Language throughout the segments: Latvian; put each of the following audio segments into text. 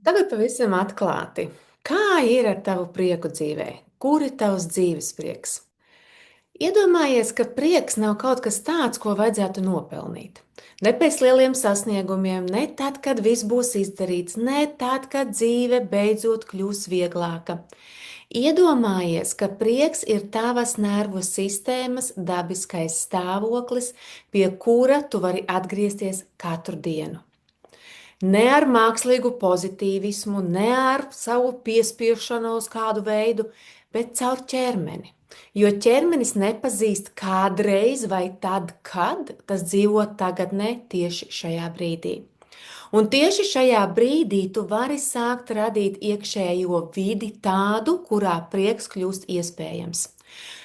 Tagad pavisam atklāti. Kā ir ar tavu prieku dzīvē? Kur ir tavs dzīves prieks? Iedomājies, ka prieks nav kaut kas tāds, ko vajadzētu nopelnīt. Ne pēc lieliem sasniegumiem, ne tad, kad viss būs izdarīts, ne tad, kad dzīve beidzot kļūs vieglāka. Iedomājies, ka prieks ir tavas nervu sistēmas dabiskais stāvoklis, pie kura tu vari atgriezties katru dienu. Ne ar mākslīgu pozitīvismu, ne ar savu piespiešanu uz kādu veidu, bet caur ķermeni. Jo ķermenis nepazīst kādreiz vai tad, kad tas dzīvo tagadnē tieši šajā brīdī. Un tieši šajā brīdī tu vari sākt radīt iekšējo vidi tādu, kurā prieks kļūst iespējams.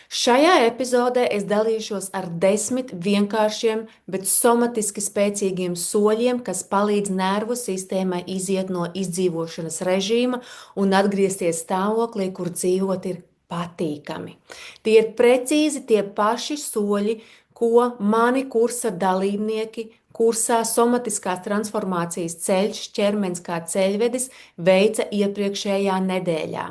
Šajā epizodē es dalīšos ar 10 vienkāršiem, bet somatiski spēcīgiem soļiem, kas palīdz nervu sistēmai iziet no izdzīvošanas režīma un atgriezties stāvoklī, kur dzīvot ir patīkami. Tie ir precīzi tie paši soļi, ko mani kursa dalībnieki kursā Somatiskās transformācijas ceļš, ķermenis kā ceļvedis, veica iepriekšējā nedēļā.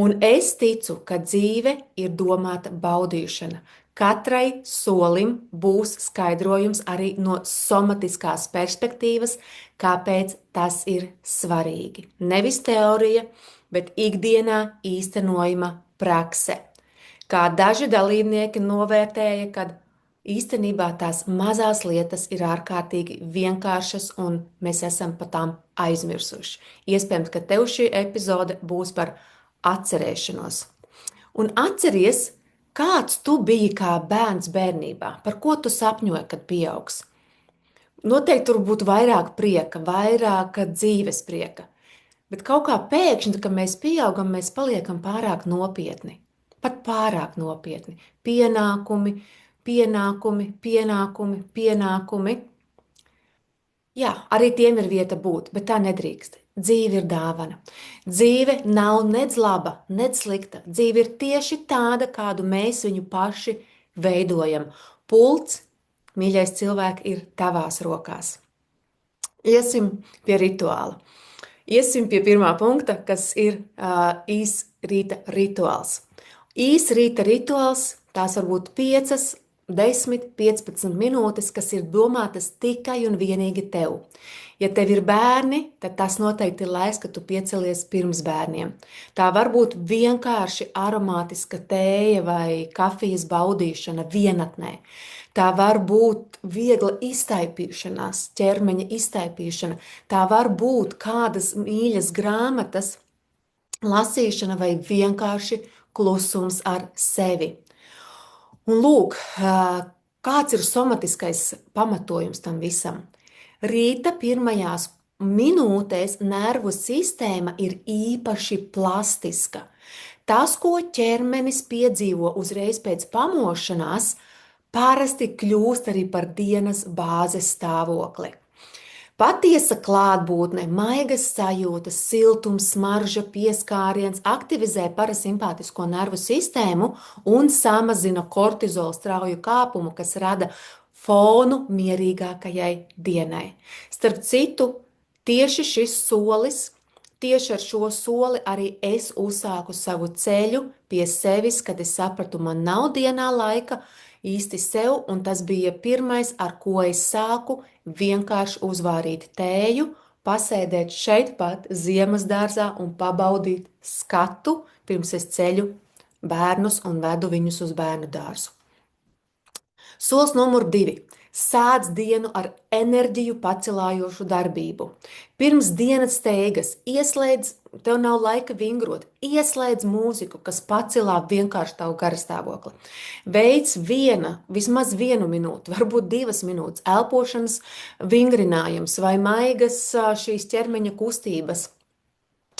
Un es ticu, ka dzīve ir domāta baudīšana. Katrai solim būs skaidrojums arī no somatiskās perspektīvas, kāpēc tas ir svarīgi. Nevis teorija, bet ikdienā īstenojama prakse. Kā daži dalībnieki novērtēja, kad īstenībā tās mazās lietas ir ārkārtīgi vienkāršas un mēs esam par tām aizmirsuši. Iespējams, ka tev šī epizode būs par atcerēšanos. Un atceries, kāds tu biji kā bērns bērnībā, par ko tu sapņoji, kad pieaugs. Noteikti tur būtu vairāk prieka, vairāk dzīves prieka. Bet kaut kā pēkšņi, kad mēs pieaugam, mēs paliekam pārāk nopietni. Pat pārāk nopietni. Pienākumi, pienākumi, pienākumi, pienākumi. Jā, arī tiem ir vieta būt, bet tā nedrīkst. Dzīve ir dāvana. Dzīve nav nedz laba, nedz slikta. Dzīve ir tieši tāda, kādu mēs viņu paši veidojam. Pults, mīļais cilvēks, ir tavās rokās. Iesim pie rituāla. Iesim pie pirmā punkta, kas ir īs rīta rituāls. Īs rīta rituāls, tās var būt 5, 10, 15 minūtes, kas ir domātas tikai un vienīgi tev. Ja tev ir bērni, tad tas noteikti ir laiks, kad tu piecelies pirms bērniem. Tā var būt vienkārši aromātiska tēja vai kafijas baudīšana vienatnē. Tā var būt viegla iztaipīšanās, ķermeņa iztaipīšana. Tā var būt kādas mīļas grāmatas lasīšana vai vienkārši klusums ar sevi. Un lūk, kāds ir somatiskais pamatojums tam visam? Rīta pirmajās minūtēs nervu sistēma ir īpaši plastiska. Tas, ko ķermenis piedzīvo uzreiz pēc pamošanās, parasti kļūst arī par dienas bāzes stāvokli. Patiesa klātbūtne, maigas sajūtas, siltums, smarža, pieskāriens aktivizē parasimpātisko nervu sistēmu un samazina kortizola strauju kāpumu, kas rada fonu mierīgākajai dienai. Starp citu, tieši šis solis, tieši ar šo soli arī es uzsāku savu ceļu pie sevis, kad es sapratu, man nav dienā laika īsti sev, un tas bija pirmais, ar ko es sāku vienkārši uzvārīt tēju, pasēdēt šeit pat ziemas dārzā un pabaudīt skatu, pirms es ceļu bērnus un vedu viņus uz bērnu dārzu. Solis numur 2. Sāc dienu ar enerģiju pacelājošu darbību. Pirms dienas steigas ieslēdz, tev nav laika vingrot, ieslēdz mūziku, kas pacelā vienkārši tavu garastāvokli. Veic vismaz 1 minūti, varbūt 2 minūtes elpošanas vingrinājums vai maigas šīs ķermeņa kustības,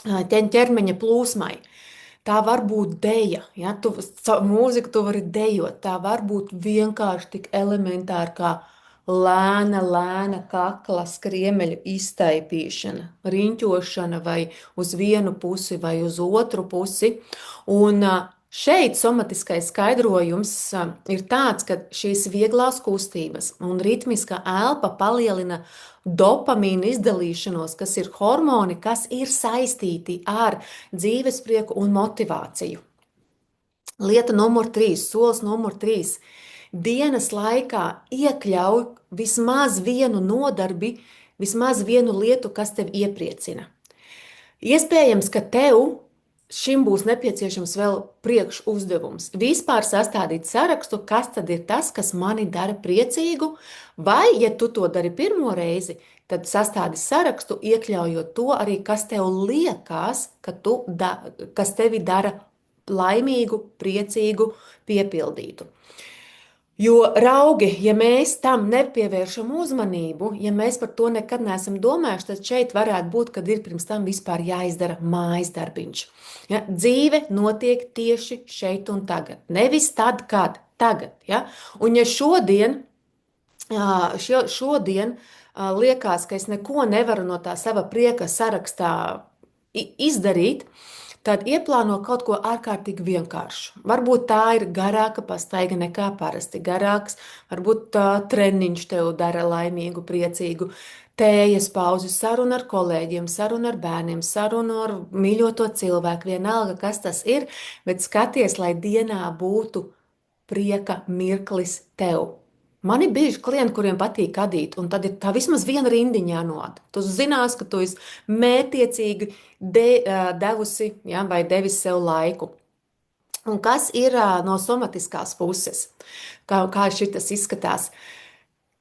ķermeņa plūsmai. Tā var būt deja, ja? Mūziku tu vari dejot, tā var būt vienkārši tik elementāra kā lēna kakla skriemeļa iztaipīšana, riņķošana vai uz vienu pusi vai uz otru pusi. Un Šeit somatiskais skaidrojums ir tāds, ka šīs vieglās kustības un ritmiskā elpa palielina dopamīna izdalīšanos, kas ir hormoni, kas ir saistīti ar dzīvesprieku un motivāciju. Lieta numur 3, solis numur 3. Dienas laikā iekļauj vismaz vienu nodarbi, vismaz vienu lietu, kas tev iepriecina. Iespējams, ka tev šim būs nepieciešams vēl priekšuzdevums. Vispār sastādīt sarakstu, kas tad ir tas, kas mani dara priecīgu, vai, ja tu to dari pirmo reizi, tad sastādi sarakstu, iekļaujot to arī, kas tev liekas, kas tevi dara laimīgu, priecīgu, piepildītu. Jo, raugi, ja mēs tam nepievēršam uzmanību, ja mēs par to nekad neesam domājuši, tad šeit varētu būt, kad ir pirms tam vispār jāizdara mājas darbiņš. Ja? Dzīve notiek tieši šeit un tagad, nevis tad, kad tagad. Ja? Un ja šodien liekas, ka es neko nevaru no tā sava prieka sarakstā izdarīt, tad ieplāno kaut ko ārkārtīgi vienkāršu. Varbūt tā ir garāka pastaiga nekā parasti. Garāks, varbūt treniņš tev dara laimīgu, priecīgu. Tējas pauzi, saruna ar kolēģiem, saruna ar bērniem, saruna ar mīļoto cilvēku, vienalga, kas tas ir, bet skaties, lai dienā būtu prieka mirklis tev. Man ir bijuši klienti, kuriem patīk adīt, un tad ir tā vismaz viena rindiņa jānod. Tu zinās, ka tu esi mētiecīgi devusi, ja, vai devis sev laiku. Un kas ir no somatiskās puses? Kā šitas izskatās?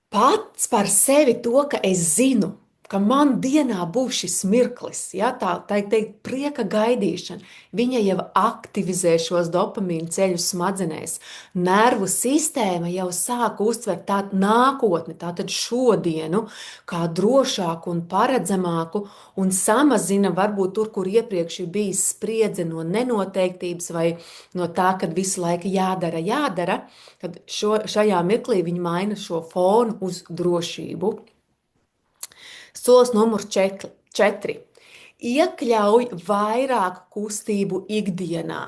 Pats par sevi to, ka es zinu, ka man dienā būs šis mirklis, ja, tā teikt, prieka gaidīšana, viņa jau aktivizē šos dopamīnu ceļus smadzenēs. Nervu sistēma jau sāk uztvert tādu nākotni, tātad šodienu, kā drošāku un paredzamāku, un samazina varbūt tur, kur iepriekš ir bijis spriedze no nenoteiktības vai no tā, kad visu laiku jādara, tad šajā mirklī viņi maina šo fonu uz drošību. Solis numur 4. Iekļauj vairāk kustību ikdienā.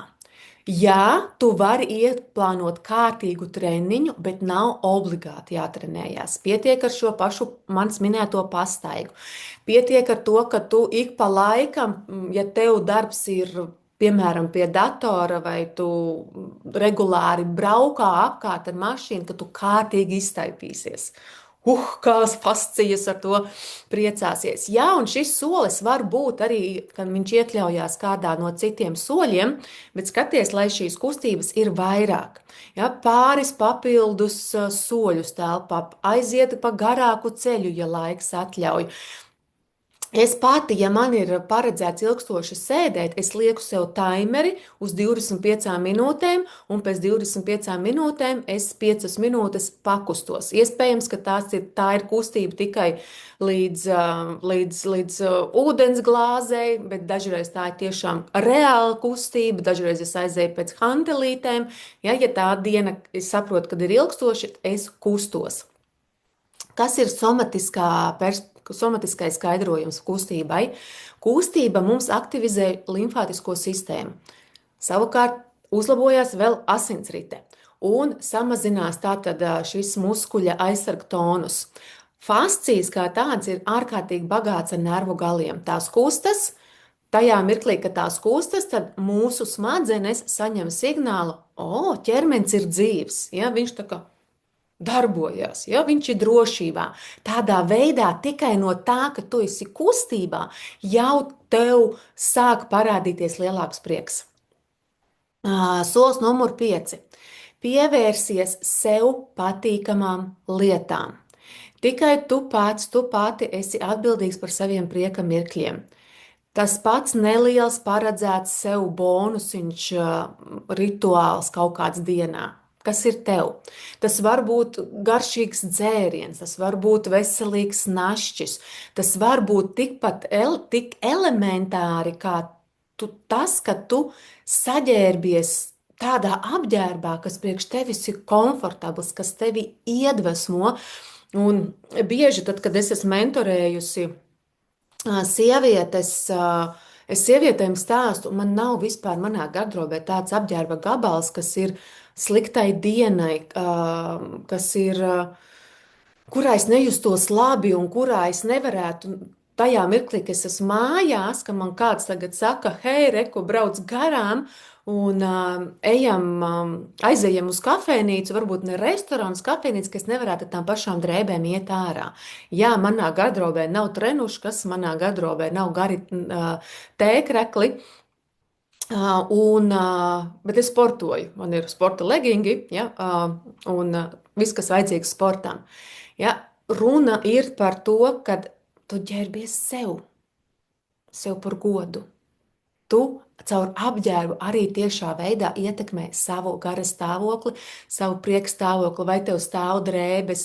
Jā, tu vari ieplānot kārtīgu treniņu, bet nav obligāti jātrenējās. Pietiek ar šo pašu manis minēto pastaigu. Pietiek ar to, ka tu ik pa laikam, ja tev darbs ir piemēram pie datora vai tu regulāri braukā apkārt ar mašīnu, ka tu kārtīgi iztaipīsies. Kādas fascijas ar to priecāsies. Jā, un šis solis var būt arī, kad viņš iekļaujās kādā no citiem soļiem, bet skaties, lai šīs kustības ir vairāk. Ja, pāris papildus soļus telpā, aiziet pa garāku ceļu, ja laiks atļauj. Es pati, ja man ir paredzēts ilgstoši sēdēt, es lieku sev taimeri uz 25 minūtēm, un pēc 25 minūtēm es 5 minūtes pakustos. Iespējams, ka tā ir kustība tikai līdz ūdens glāzei, bet dažreiz tā ir tiešām reāla kustība, dažreiz es aizēju pēc hantelītēm. Ja tā diena, es saprotu, kad ir ilgstoši, es kustos. Kas ir somatiskais skaidrojums kustībai? Kustība mums aktivizē limfātisko sistēmu. Savukārt uzlabojās vēl asinsrite un samazinās tātad šis muskuļa aizsarga tonus. Fascijas kā tāds ir ārkārtīgi bagāts ar nervu galiem. Tās kustas, tajā mirklī, kad tās kustas, tad mūsu smadzenes saņem signālu, ķermenis ir dzīvs. Ja, viņš tā kā darbojas, ja? Viņš ir drošībā. Tādā veidā tikai no tā, ka tu esi kustībā, jau tev sāk parādīties lielāks prieks. Solis numur 5. Pievērsies sev patīkamām lietām. Tikai tu pati esi atbildīgs par saviem prieka mirkļiem. Tas pats neliels paredzēts sev bonusiņš rituāls kaut kāds dienā. Kas ir tev? Tas var būt garšīgs dzēriens, tas var būt veselīgs našķis, tas var būt tik elementāri kā tas, ka tu saģērbies tādā apģērbā, kas priekš tevis ir komfortabls, kas tevi iedvesmo. Un bieži tad, kad es esmu mentorējusi sievietes, Es sievietēm stāstu, man nav vispār manā gardrobē tāds apģērba gabals, kas ir sliktai dienai, kas ir, kurā es nejustos labi un kurā es nevarētu tajā mirklī, kad es esmu mājās, ka man kāds tagad saka, hei, reku, brauc garām. Un ejam, aizejam uz kafejnīcu, varbūt ne restorānu, kafejnīcu, ka es nevarētu ar tām pašām drēbēm iet ārā. Jā, manā gardrobē nav trenuškas, manā gardrobē nav gari tēkrekli, bet es sportoju. Man ir sporta legingi, ja, un viss, kas vajadzīgs sportam. Ja, runa ir par to, ka tu ģērbies sev par godu. Tu caur apģērbu arī tiešā veidā ietekmē savu gara stāvokli, savu prieka stāvokli, vai tev stāv drēbes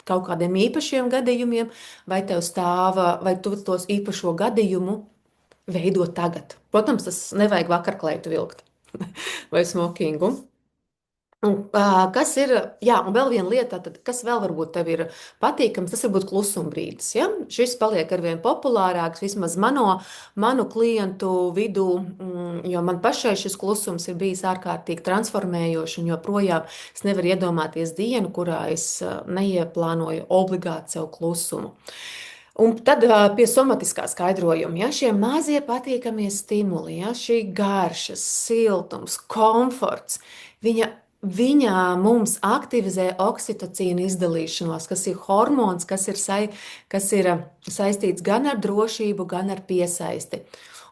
kaut kādiem īpašiem gadījumiem, vai tu tos īpašo gadījumu veido tagad. Protams, tas nevajag vakarklaitu vilkt vai smokingu. Kas ir, jā, un vēl viena lieta, tad, kas vēl varbūt tev ir patīkams, tas var būt klusumbrīdis. Ja? Šis paliek arvien populārāks, vismaz manu klientu vidū, jo man pašai šis klusums ir bijis ārkārtīgi transformējošs, un joprojām es nevaru iedomāties dienu, kurā es neieplānoju obligāti sev klusumu. Un tad pie somatiskā skaidrojuma, ja, šie mazie patīkamie stimuli, ja, šī garšas, siltums, komforts, viņa mums aktivizē oksitocīna izdalīšanos, kas ir hormons, kas ir saistīts gan ar drošību, gan ar piesaisti.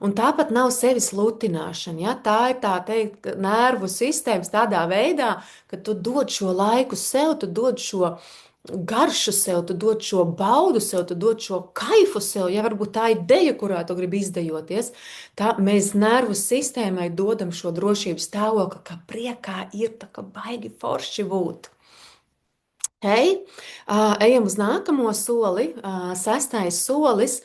Un tāpat nav sevis lutināšana. Ja? Tā ir tā teikt, nervu sistēmas tādā veidā, ka tu dod šo laiku sev, tu dod šo garšu sev, tu dod šo baudu sev, tu dod šo kaifu sev, ja varbūt tā ir deja, kurā tu gribi izdejoties, tā mēs nervu sistēmai dodam šo drošības stāvokli, ka priekā ir tā kā baigi forši būt. Hei, ejam uz nākamo soli, 6. solis.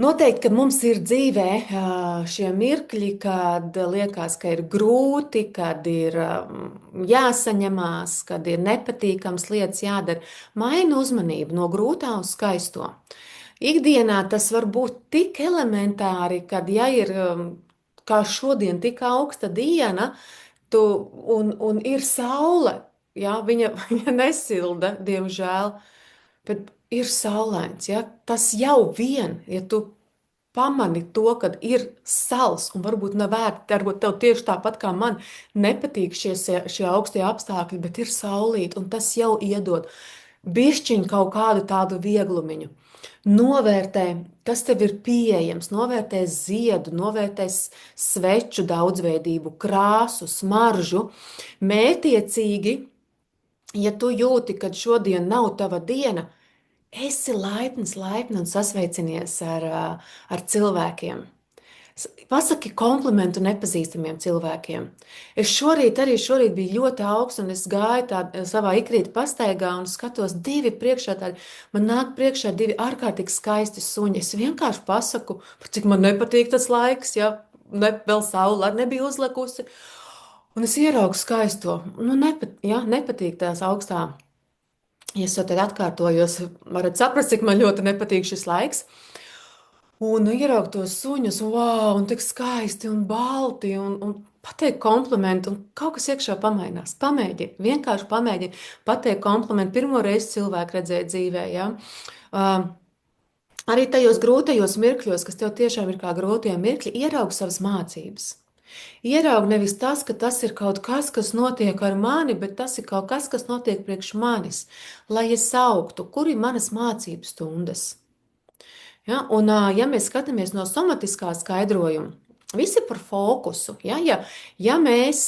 Noteikti, ka mums ir dzīvē šie mirkļi, kad liekas, ka ir grūti, kad ir jāsaņemās, kad ir nepatīkams lietas jādara. Maini uzmanību no grūtā uz skaisto. Ikdienā tas var būt tik elementāri, kad ja ir kā šodien tik augsta diena, un ir saule, ja, viņa nesilda, diemžēl. Bet ir saulains, ja? Tas jau vien, ja tu pamani to, ka ir sals, un varbūt nav vērti, varbūt tev tieši tāpat kā man nepatīk šie augstie apstākļi, bet ir saulīt, un tas jau iedod bišķiņu kaut kādu tādu vieglumiņu. Novērtē, kas tev ir pieejams, novērtē ziedu, novērtē sveču daudzveidību, krāsu, smaržu, mētiecīgi. Ja tu jūti, ka šodien nav tava diena, esi laipna un sasveicinies ar cilvēkiem. Pasaki komplimentu nepazīstamiem cilvēkiem. Es šorīt biju ļoti augsts, un es gāju savā ikrīta pastaigā un skatos man nāk priekšā divi ārkārtīgi skaisti suņi. Es vienkārši pasaku, cik man nepatīk tas laiks, ja vēl saule nebija uzlekusi. Un es ieraugu skaisto, nepatīk tās augstā. Ja es to tad atkārtojos, varat saprast, cik man ļoti nepatīk šis laiks. Un ieraugu tos suņus, wow, un tik skaisti un balti, un pateikt komplimentu, un kaut kas iekšā pamainās. Pamēģini, vienkārši pamēģini pateikt komplimentu. Pirmo reizi cilvēku redzēju dzīvē, ja? Arī tajos grūtajos mirkļos, kas tev tiešām ir kā grūtie mirkļi, ieraugu savas mācības. Ieraugu nevis tas, ka tas ir kaut kas, kas notiek ar mani, bet tas ir kaut kas, kas notiek priekš manis, lai es augtu, kur ir manas mācību stundas. Ja? Un, ja mēs skatāmies no somatiskā skaidrojuma, viss ir par fokusu. Ja mēs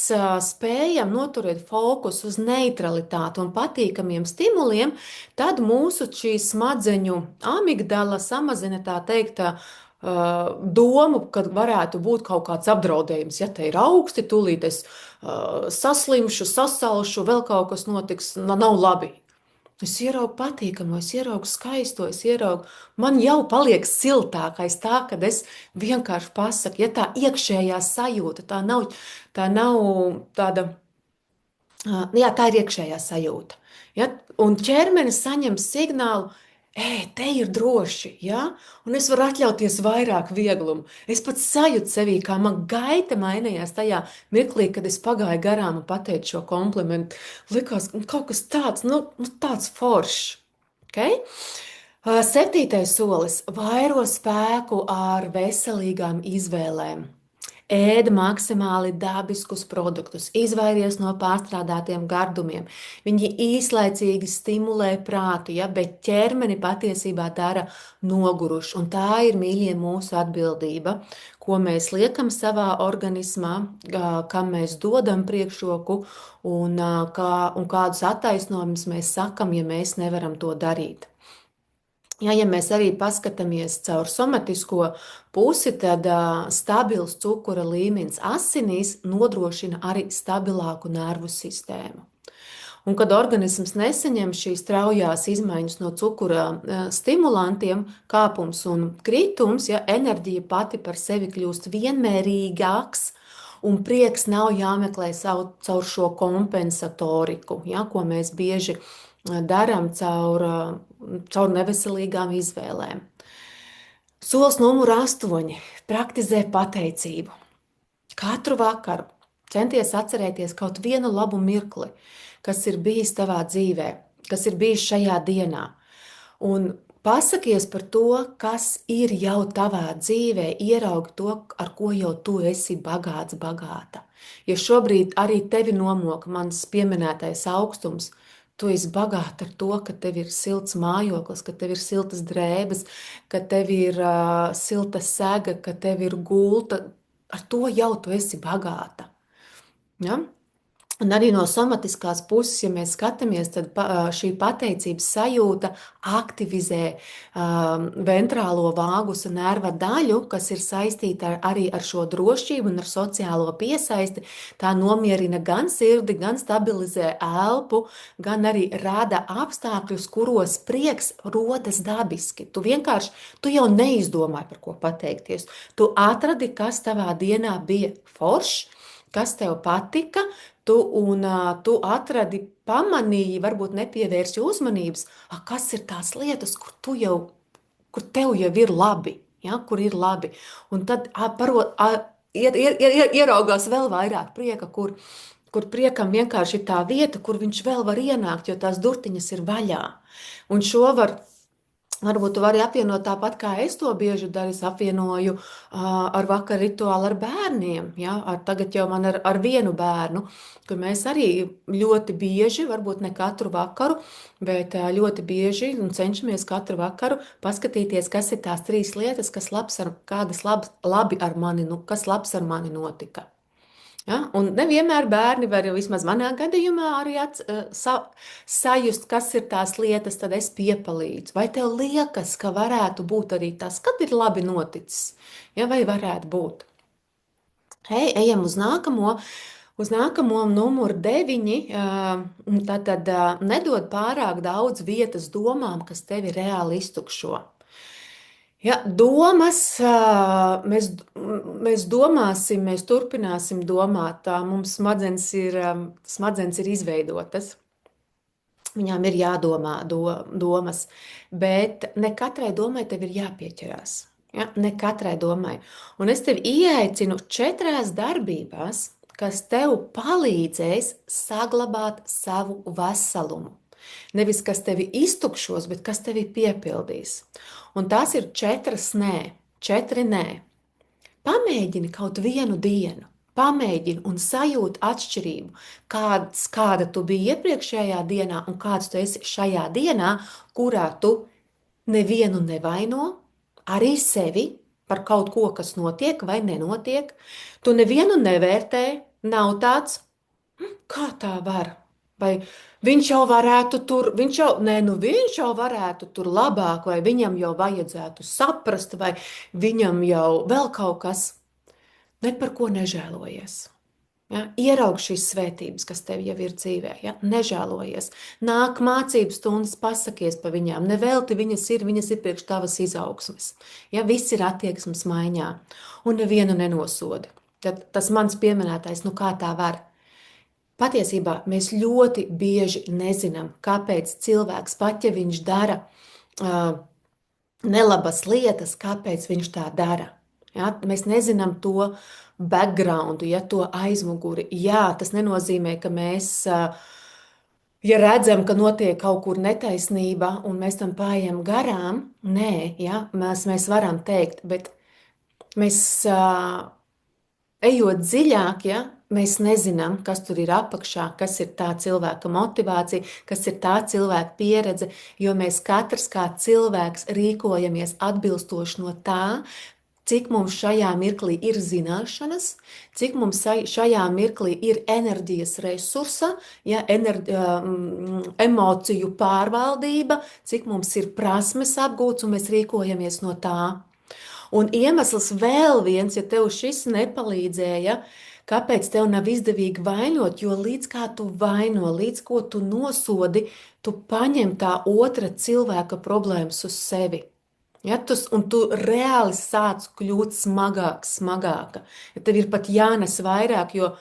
spējam noturēt fokusu uz neutralitāti un patīkamiem stimuliem, tad mūsu šī smadzeņu amigdala samazina tā teikt, domu, ka varētu būt kaut kāds apdraudējums. Ja te ir augsti, tūlīt es saslimšu, sasalšu, vēl kaut kas notiks, nav labi. Es ieraugu patīkamu, es ieraugu skaisto, man jau paliek siltākais tā, kad es vienkārši pasaku, ja tā iekšējā sajūta, tā nav tāda, jā, tā ir iekšējā sajūta. Ja? Un ķermenis saņem signālu, Te ir droši, ja? Un es varu atļauties vairāk vieglumu. Es pat sajūtu sevī, kā man gaita mainījās tajā mirklī, kad es pagāju garām un pateicu šo komplimentu. Likās, kaut kas tāds, tāds foršs. Okay? Septītais solis - vairo spēku ar veselīgām izvēlēm. Ēd maksimāli dabiskus produktus, izvairies no pārstrādātiem gardumiem. Viņi īslaicīgi stimulē prātu, ja, bet ķermeni patiesībā dara noguruši. Un tā ir, mīļie, mūsu atbildība, ko mēs liekam savā organismā, kam mēs dodam priekšroku un kādus attaisnojumus mēs sakam, ja mēs nevaram to darīt. Ja mēs arī paskatāmies caur somatisko pusi, tad stabils cukura līmenis asinīs nodrošina arī stabilāku nervu sistēmu. Un, kad organisms nesaņem šīs straujās izmaiņas no cukura stimulantiem, kāpums un kritums, ja enerģija pati par sevi kļūst vienmērīgāks, un prieks nav jāmeklē caur šo kompensatoriku, ja, ko mēs bieži darām caur neveselīgām izvēlēm. Solis numur 8 - praktizē pateicību. Katru vakaru centies atcerēties kaut vienu labu mirkli, kas ir bijis tavā dzīvē, kas ir bijis šajā dienā. Un pasakies par to, kas ir jau tavā dzīvē, ieraugi to, ar ko jau tu esi bagāts, bagāta. Ja šobrīd arī tevi nomoka mans pieminētais augstums, tu esi bagāta ar to, ka tev ir silts mājoklis, ka tev ir siltas drēbes, ka tev ir silta sega, ka tev ir gulta. Ar to jau tu esi bagāta. Ja? Un arī no somatiskās puses, ja mēs skatāmies, tad šī pateicības sajūta aktivizē ventrālo vāgus nerva daļu, kas ir saistīta arī ar šo drošību un ar sociālo piesaisti. Tā nomierina gan sirdi, gan stabilizē elpu, gan arī rada apstākļus, kuros prieks rodas dabiski. Tu jau neizdomāji, par ko pateikties. Tu atradi, kas tavā dienā bija foršs, kas tev patika, tu atradi, pamanīji, varbūt nepievērsi uzmanības, kas ir tās lietas, kur tev jau ir labi, ja, kur ir labi. Un tad ieraugās vēl vairāk prieka, kur priekam vienkārši ir tā vieta, kur viņš vēl var ienākt, jo tās durtiņas ir vaļā. Un šo varbūt tu vari apvienot tāpat, kā es to bieži daru. Es apvienoju ar vakar rituālu ar bērniem. Ja? Tagad jau man ar vienu bērnu, kur mēs arī ļoti bieži, varbūt ne katru vakaru, bet ļoti bieži un cenšamies katru vakaru paskatīties, kas ir tās 3 lietas, kas labs ar mani notika. Ja? Un nevienmēr bērni var, vismaz manā gadījumā, arī sajust, kas ir tās lietas, tad es piepalīdzu. Vai tev liekas, ka varētu būt arī tas, kad ir labi noticis? Ja? Vai varētu būt? Ejam uz nākamo numuru 9. Tad nedod pārāk daudz vietas domām, kas tevi reāli iztukšo. Ja, domas, mēs domāsim, mēs turpināsim domāt. Mums smadzenes ir izveidotas. Viņām ir jādomā domas, bet ne katrai domai tev ir jāpieķerās. Ja, ne katrai domai. Un es tevi ieaicinu 4 darbībās, kas tev palīdzēs saglabāt savu veselumu. Nevis kas tevi iztukšos, bet kas tevi piepildīs. Un tās ir 4 nē, 4 nē. Pamēģini kaut vienu dienu, pamēģini un sajūti atšķirību, kāda tu biji iepriekšējā dienā un kāds tu esi šajā dienā, kurā tu nevienu nevaino, arī sevi par kaut ko, kas notiek vai nenotiek. Tu nevienu nevērtē, nav tāds, kā tā var. Vai viņš jau varētu viņš jau varētu tur labāk, vai viņam jau vajadzētu saprast, vai viņam jau vēl kaut kas. Ne par ko nežēlojies. Ja? Ieraug šīs svētības, kas tev jau ir dzīvē. Ja? Nežēlojies. Nāk mācības stundas, pasakies pa viņām. Nevelti viņas ir priekš tavas izaugsmes. Ja? Viss ir attieksmes maiņā. Un nevienu nenosodi. Tad tas mans pieminētais, kā tā var. Patiesībā mēs ļoti bieži nezinām, kāpēc cilvēks, pat ja viņš dara uh, nelabas lietas, kāpēc viņš tā dara. Ja? Mēs nezinām to background, ja to aizmuguri. Jā, tas nenozīmē, ka mēs, ja redzam, ka notiek kaut kur netaisnība un mēs tam pājam garām, nē, ja? Mēs varam teikt, bet mēs ejot dziļāk, ja, mēs nezinām, kas tur ir apakšā, kas ir tā cilvēka motivācija, kas ir tā cilvēka pieredze, jo mēs katrs kā cilvēks rīkojamies atbilstoši no tā, cik mums šajā mirklī ir zināšanas, cik mums šajā mirklī ir enerģijas resursa, ja, emociju pārvaldība, cik mums ir prasmes apgūts un mēs rīkojamies no tā. Un iemesls vēl viens, ja tev šis nepalīdzēja, kāpēc tev nav izdevīgi vainot, jo līdz kā tu vaino, līdz ko tu nosodi, tu paņem tā otra cilvēka problēmas uz sevi. Ja, tu reāli sāc kļūt smagāks, smagāka. Ja tev ir pat jānes vairāk, jo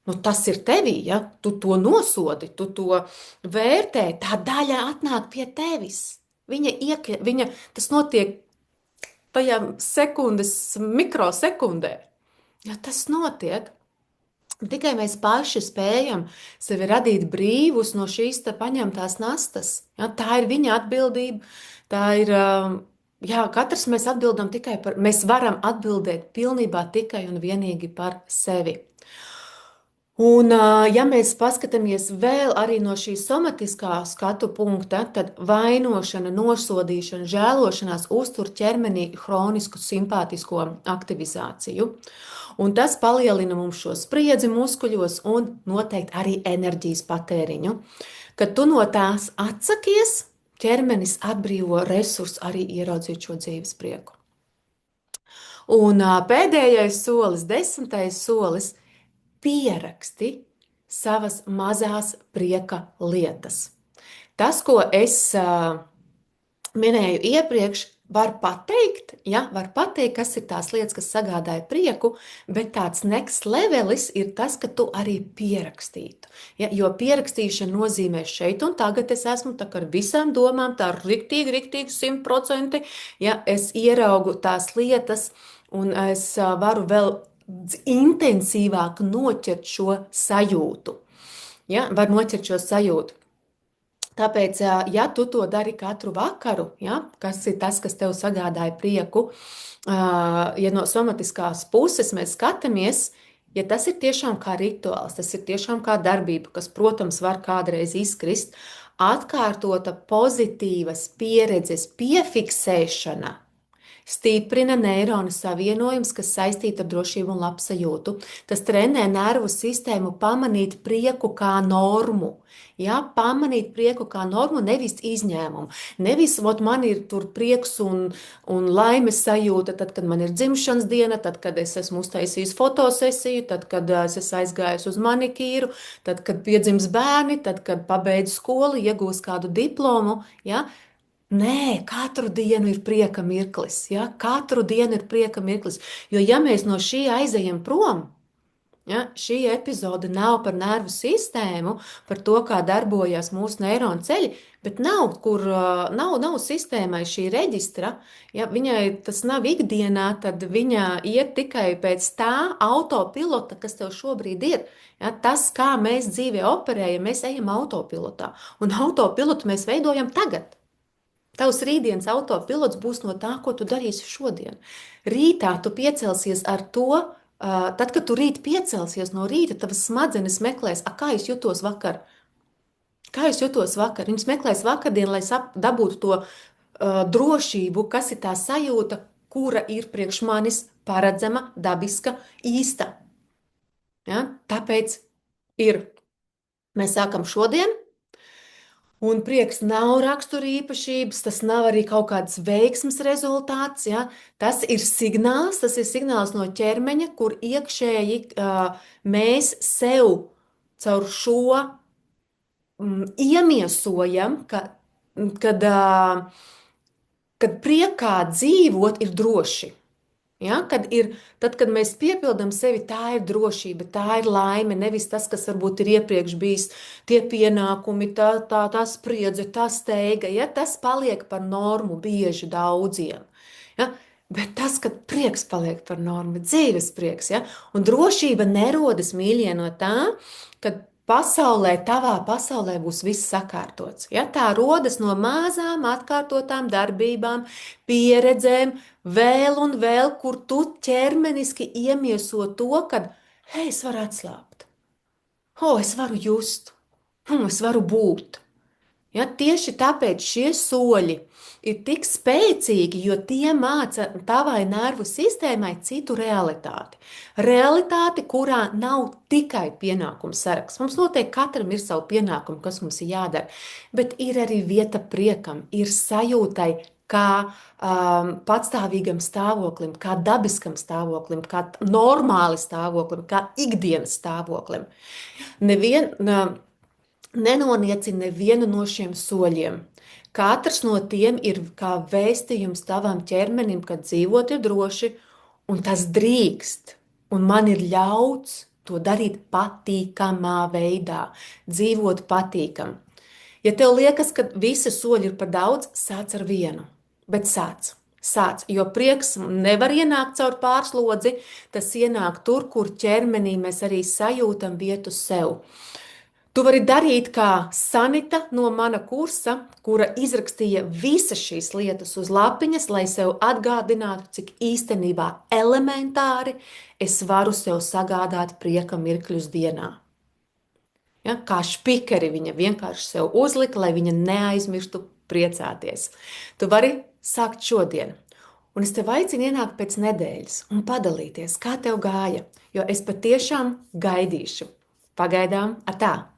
nu, tas ir tevī, ja tu to nosodi, tu to vērtē, tā daļa atnāk pie tevis. Tas notiek tajā sekundes, mikrosekundē. Ja tas notiek, tikai mēs paši spējam sevi radīt brīvus no šīs paņemtās nastas. Ja, tā ir viņa atbildība. Tā ir, jā, katrs mēs atbildam tikai par, mēs varam atbildēt pilnībā tikai un vienīgi par sevi. Un, ja mēs paskatāmies vēl arī no šī somatiskā skatu punkta, tad vainošana, nosodīšana, žēlošanās uztur ķermenī hronisku simpātisko aktivizāciju. Un tas palielina mums šo spriedzi muskuļos un noteikti arī enerģijas patēriņu. Kad tu no tās atsakies, ķermenis atbrīvo resursu arī ieraudzīt šo dzīves prieku. Un pēdējais solis, 10. solis, pieraksti savas mazās prieka lietas. Tas, ko es minēju iepriekš, var pateikt, kas ir tās lietas, kas sagādāja prieku, bet tāds next levelis ir tas, ka tu arī pierakstītu. Ja, jo pierakstīšana nozīmē šeit un tagad es esmu tā ar visām domām, tā riktīgi 100%, ja es ieraugu tās lietas un es varu vēl intensīvāk noķert šo sajūtu. Ja, var noķert šo sajūtu. Tāpēc, ja tu to dari katru vakaru, ja, kas ir tas, kas tev sagādāja prieku, ja no somatiskās puses mēs skatāmies, ja tas ir tiešām kā rituāls, tas ir tiešām kā darbība, kas, protams, var kādreiz izkrist, atkārtota pozitīvas pieredzes piefiksēšana stiprina neironu savienojumus, kas saistīti ar drošību un labsajūtu. Tas trenē nervu sistēmu pamanīt prieku kā normu. Ja, pamanīt prieku kā normu, nevis izņēmumu. Nevis, man ir tur prieks un laimes sajūta, tad, kad man ir dzimšanas diena, tad, kad es esmu uztaisījis fotosesiju, tad, kad es esmu aizgājis uz manikīru, tad, kad piedzims bērni, tad, kad pabeidz skolu, iegūs kādu diplomu. Ja. Nē, katru dienu ir prieka mirklis. Ja? Katru dienu ir prieka mirklis. Jo ja mēs no šī aizejam prom, ja, šī epizode nav par nervu sistēmu, par to, kā darbojas mūsu neironu ceļi, bet nav sistēmai šī reģistra, ja viņai tas nav ikdienā, tad viņa iet tikai pēc tā autopilota, kas tev šobrīd ir. Ja, tas, kā mēs dzīvē operējam, mēs ejam autopilotā. Un autopilotu mēs veidojam tagad. Tavs rītdienas autopilots būs no tā, ko tu darīsi šodien. Rītā tu piecelsies ar to, tad, kad tu rīt piecelsies no rīta, tavas smadzenes meklēs, kā es jutos vakar. Kā es jutos vakar? Viņas meklēs vakardienu, lai dabūtu to drošību, kas ir tā sajūta, kura ir priekš manis paredzama, dabiska, īsta. Ja? Tāpēc mēs sākam šodien. Un prieks nav raksturīpašības, tas nav arī kaut kāds veiksmes rezultāts. Ja? Tas ir signāls no ķermeņa, kur iekšēji mēs sev caur šo iemiesojam, kad priekā dzīvot ir droši. Ja, tad, kad mēs piepildām sevi, tā ir drošība, tā ir laime, nevis tas, kas varbūt ir iepriekš bijis, tie pienākumi, tā spriedze, tā steiga. Ja, tas paliek par normu bieži daudziem. Ja, bet tas, kad prieks paliek par normu, dzīves prieks, ja, un drošība nerodas, mīļie, no tā, ka tavā pasaulē būs viss sakārtots. Ja, tā rodas no mazām atkārtotām darbībām, pieredzēm, vēl un vēl, kur tu ķermeniski iemieso to, ka, hei, es varu atslābt, es varu just, es varu būt. Ja, tieši tāpēc šie soļi ir tik spēcīgi, jo tie māca tavai nervu sistēmai citu realitāti. Realitāti, kurā nav tikai pienākumu saraksts. Mums noteikti katram ir savu pienākumu, kas mums ir jādara, bet ir arī vieta priekam, ir sajūtai, kā patstāvīgam stāvoklim, kā dabiskam stāvoklim, kā normāli stāvoklim, kā ikdienas stāvoklim. Nenoniecini nevienu no šiem soļiem. Katrs no tiem ir kā vēstījums tavam ķermenim, ka dzīvot ir droši, un tas drīkst. Un man ir ļauts to darīt patīkamā veidā, dzīvot patīkam. Ja tev liekas, ka visi soļi ir par daudz, sāc ar vienu, bet sāc. Sāc, jo prieks nevar ienākt caur pārslodzi, tas ienāk tur, kur ķermenī mēs arī sajūtam vietu sev. Tu vari darīt kā Sanita no mana kursa, kura izrakstīja visas šīs lietas uz lapiņas, lai sev atgādinātu, cik īstenībā elementāri es varu sev sagādāt prieka mirkļus dienā. Ja, kā špikeri viņa vienkārši sev uzlika, lai viņa neaizmirstu priecāties. Tu vari sākt šodien. Un es tev aicinu ienākt pēc nedēļas un padalīties, kā tev gāja, jo es patiešām gaidīšu. Pagaidām, atā!